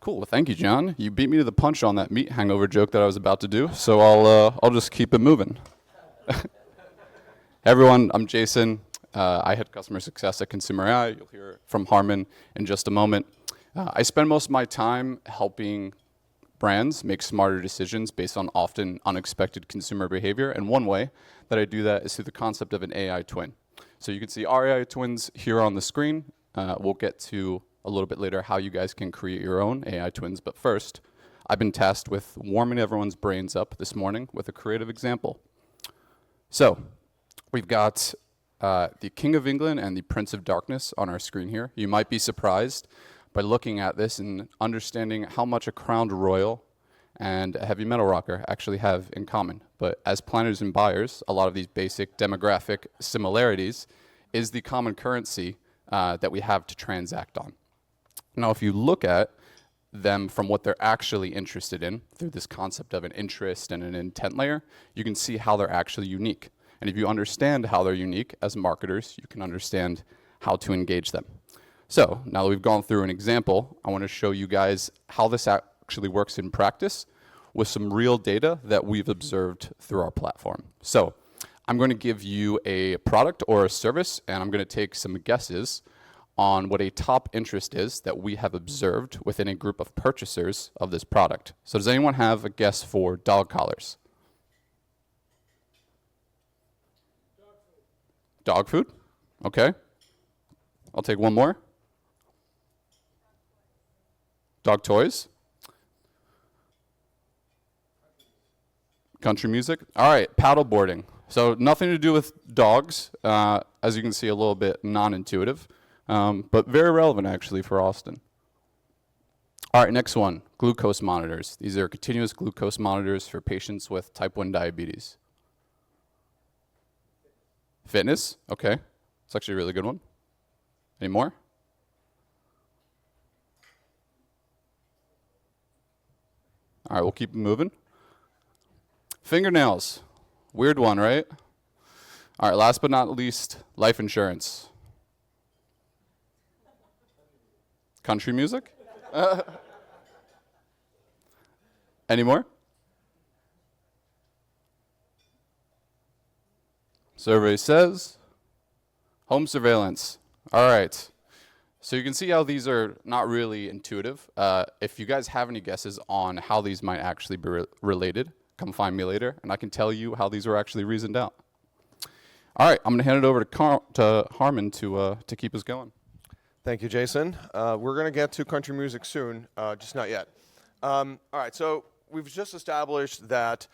Cool. Thank you, John. You beat me to the punch on that meat hangover joke that I was about to do, so I'll just keep it moving. Hey everyone, I'm Jason. I head customer success at Consumr.ai. You'll hear from Harmen in just a moment. I spend most of my time helping brands make smarter decisions based on often unexpected consumer behavior, and one way that I do that is through the concept of an AI twin. So you can see our AI twins here on the screen. We'll get to a little bit later how you guys can create your own AI twins, but first, I've been tasked with warming everyone's brains up this morning with a creative example. So, we've got the King of England and the Prince of Darkness on our screen here. You might be surprised by looking at this and understanding how much a crowned royal and a heavy metal rocker actually have in common. But as planners and buyers, a lot of these basic demographic similarities is the common currency that we have to transact on. Now, if you look at them from what they're actually interested in through this concept of an interest and an intent layer, you can see how they're actually unique. And if you understand how they're unique as marketers, you can understand how to engage them. So now that we've gone through an example, I want to show you guys how this actually works in practice with some real data that we've observed through our platform. So I'm going to give you a product or a service, and I'm going to take some guesses on what a top interest is that we have observed within a group of purchasers of this product. So does anyone have a guess for dog collars? Dog food? Okay. I'll take one more. Dog toys? Country music? All right, paddle boarding. So nothing to do with dogs. As you can see, a little bit non-intuitive. But very relevant actually for Austin. All right, next one, glucose monitors. These are continuous glucose monitors for patients with type 1 diabetes. Fitness, okay. It's actually a really good one. Any more? All right, we'll keep moving. Fingernails, weird one, right? All right, last but not least, life insurance. Country music? Any more? Survey says home surveillance. All right. So you can see how these are not really intuitive. If you guys have any guesses on how these might actually be related, come find me later, and I can tell you how these are actually reasoned out. All right, I'm going to hand it over to Harmen to keep us going. Thank you, Jason. We're going to get to country music soon, just not yet. All right, so we've just established that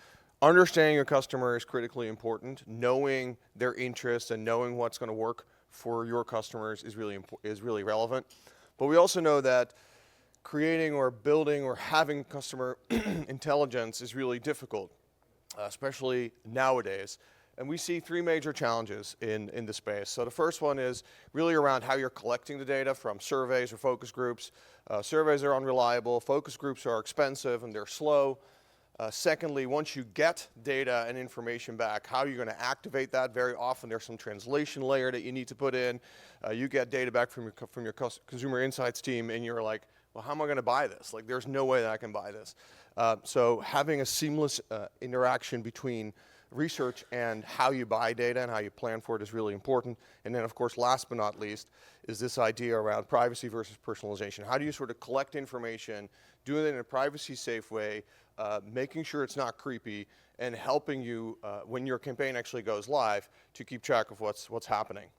understanding your customer is critically important. Knowing their interests and knowing what's going to work for your customers is really relevant. But we also know that creating or building or having customer intelligence is really difficult, especially nowadays. And we see three major challenges in the space. So the first one is really around how you're collecting the data from surveys or focus groups. Surveys are unreliable, focus groups are expensive and they're slow. Secondly, once you get data and information back, how are you going to activate that? Very often there's some translation layer that you need to put in. You get data back from your consumer insights team and you're like, well, how am I going to buy this? Like, there's no way that I can buy this. So having a seamless interaction between research and how you buy data and how you plan for it is really important. And then, of course, last but not least, is this idea around privacy versus personalization. How do you sort of collect information, do it in a privacy-safe way, making sure it's not creepy, and helping you, when your campaign actually goes live, to keep track of what's happening.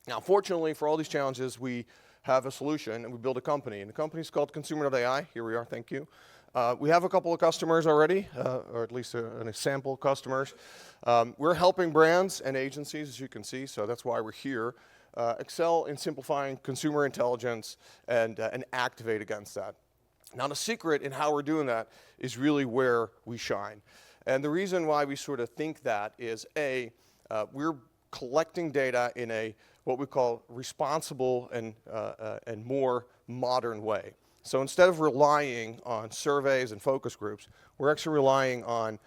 Now, fortunately, for all these challenges, we have a solution, and we build a company. And the company is called Consumr.ai. Here we are, thank you. We have a couple of customers already, or at least a sample customers. We're helping brands and agencies, as you can see, so that's why we're here, excel in simplifying consumer intelligence and activate against that. Now, the secret in how we're doing that is really where we shine. And the reason why we sort of think that is, we're collecting data in a what we call responsible and more modern way. So instead of relying on surveys and focus groups, we're actually relying on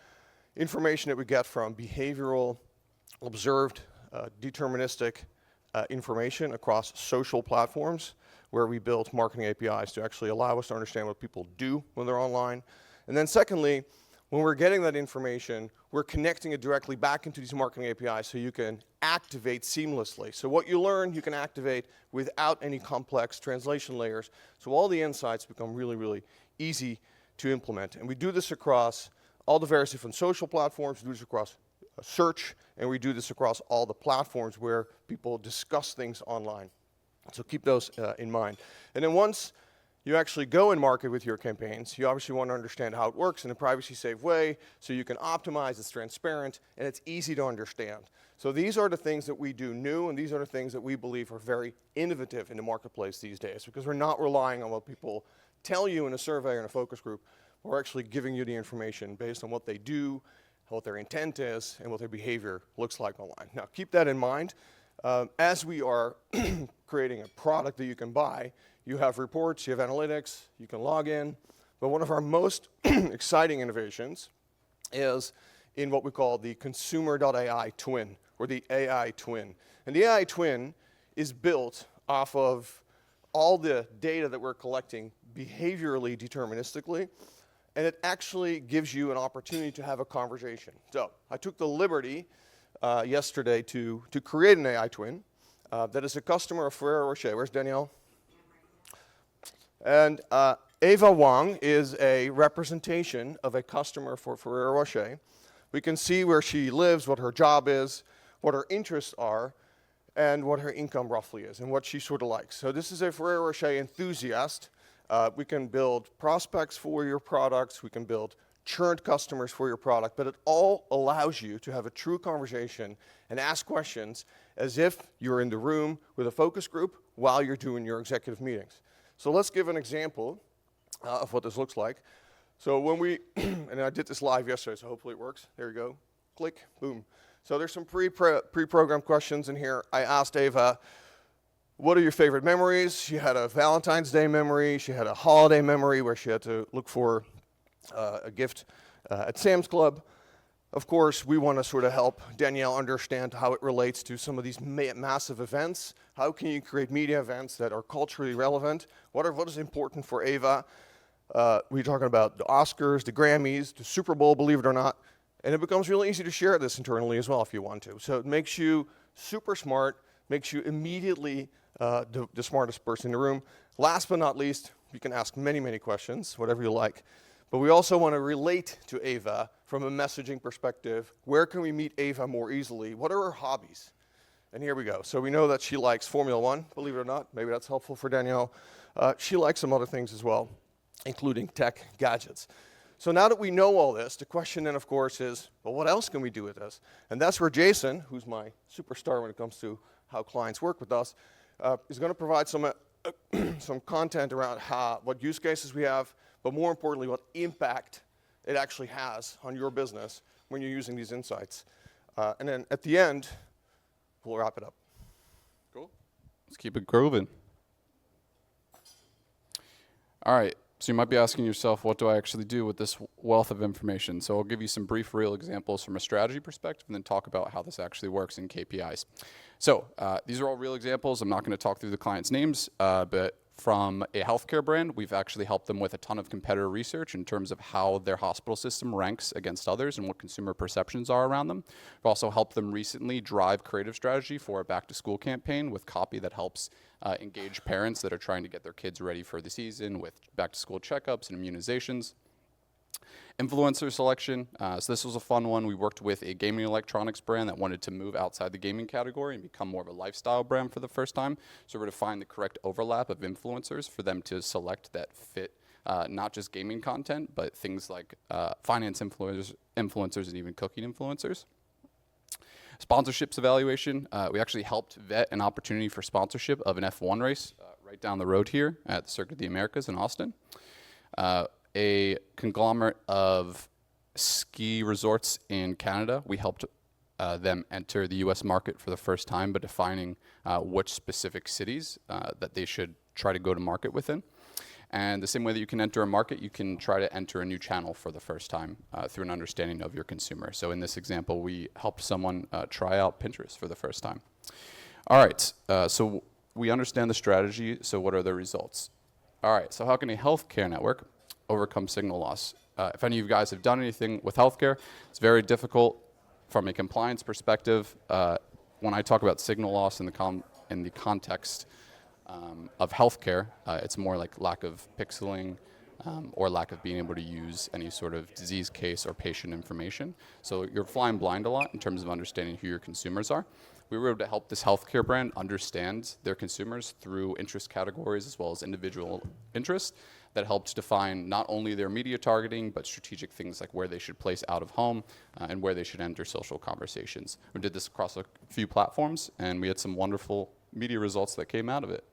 information that we get from behavioral, observed, deterministic information across social platforms. where we built marketing APIs to actually allow us to understand what people do when they're online. And then secondly, when we're getting that information, we're connecting it directly back into these marketing APIs so you can activate seamlessly. So what you learn, you can activate without any complex translation layers. So all the insights become really, really easy to implement. And we do this across all the various different social platforms. We do this across search, and we do this across all the platforms where people discuss things online. So keep those in mind. And then once you actually go and market with your campaigns, you obviously want to understand how it works in a privacy-safe way so you can optimize, it's transparent, and it's easy to understand. So these are the things that we do new, and these are the things that we believe are very innovative in the marketplace these days, because we're not relying on what people tell you in a survey or in a focus group. We're actually giving you the information based on what they do, what their intent is, and what their behavior looks like online. Now, keep that in mind. As we are creating a product that you can buy, you have reports, you have analytics, you can log in. But one of our most exciting innovations is in what we call the Consumr.ai twin, or the AI twin. And the AI twin is built off of all the data that we're collecting behaviorally deterministically, and it actually gives you an opportunity to have a conversation. So I took the liberty yesterday to create an AI twin that is a customer of Ferrero Rocher. Where's Danielle? And Ava Wang is a representation of a customer for Ferrero Rocher. We can see where she lives, what her job is, what her interests are, and what her income roughly is, and what she sort of likes. So this is a Ferrero Rocher enthusiast. We can build prospects for your products, we can build churned customers for your product, but it all allows you to have a true conversation and ask questions as if you're in the room with a focus group while you're doing your executive meetings. So let's give an example of what this looks like. So when we, and I did this live yesterday, so hopefully it works. There you go. Click, boom. So there's some pre-programmed questions in here. I asked Ava, what are your favorite memories? She had a Valentine's Day memory. She had a holiday memory where she had to look for a gift at Sam's Club. Of course, we want to sort of help Danielle understand how it relates to some of these massive events. How can you create media events that are culturally relevant? What is important for Ava? We're talking about the Oscars, the Grammys, the Super Bowl, believe it or not. And it becomes really easy to share this internally as well if you want to. So it makes you super smart, makes you immediately the smartest person in the room. Last but not least, you can ask many, many questions, whatever you like. But we also want to relate to Ava from a messaging perspective. Where can we meet Ava more easily? What are her hobbies? And here we go. So we know that she likes Formula One, believe it or not. Maybe that's helpful for Danielle. She likes some other things as well, including tech gadgets. So now that we know all this, the question then, of course, is, well, what else can we do with this? And that's where Jason, who's my superstar when it comes to how clients work with us, is going to provide some content around what use cases we have, but more importantly, what impact it actually has on your business when you're using these insights. And then at the end, we'll wrap it up. Cool. Let's keep it grooving. All right. So you might be asking yourself, what do I actually do with this wealth of information? So I'll give you some brief real examples from a strategy perspective and then talk about how this actually works in KPIs. So these are all real examples. I'm not going to talk through the clients' names, but from a healthcare brand, we've actually helped them with a ton of competitor research in terms of how their hospital system ranks against others and what consumer perceptions are around them. We've also helped them recently drive creative strategy for a back-to-school campaign with copy that helps engage parents that are trying to get their kids ready for the season with back-to-school checkups and immunizations. Influencer selection. So this was a fun one. We worked with a gaming electronics brand that wanted to move outside the gaming category and become more of a lifestyle brand for the first time. So we're to find the correct overlap of influencers for them to select that fit not just gaming content, but things like finance influencers, and even cooking influencers. Sponsorships evaluation. We actually helped vet an opportunity for sponsorship of an F1 race right down the road here at the Circuit of the Americas in Austin. A conglomerate of ski resorts in Canada. We helped them enter the US market for the first time, but defining which specific cities that they should try to go to market within. And the same way that you can enter a market, you can try to enter a new channel for the first time through an understanding of your consumer. So in this example, we helped someone try out Pinterest for the first time. All right, so we understand the strategy, so what are the results? All right, so how can a healthcare network overcome signal loss? If any of you guys have done anything with healthcare, it's very difficult from a compliance perspective. When I talk about signal loss in the context of healthcare, it's more like lack of pixeling or lack of being able to use any sort of disease case or patient information. So you're flying blind a lot in terms of understanding who your consumers are. We were able to help this healthcare brand understand their consumers through interest categories as well as individual interests that helped define not only their media targeting, but strategic things like where they should place out of home and where they should enter social conversations. We did this across a few platforms, and we had some wonderful media results that came out of it.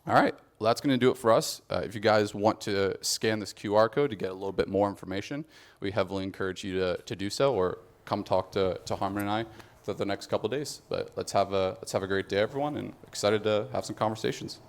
All right, well, that's going to do it for us. If you guys want to scan this QR code to get a little bit more information, we heavily encourage you to do so, or come talk to Harmen and I for the next couple of days. But let's have a great day, everyone, and excited to have some conversations.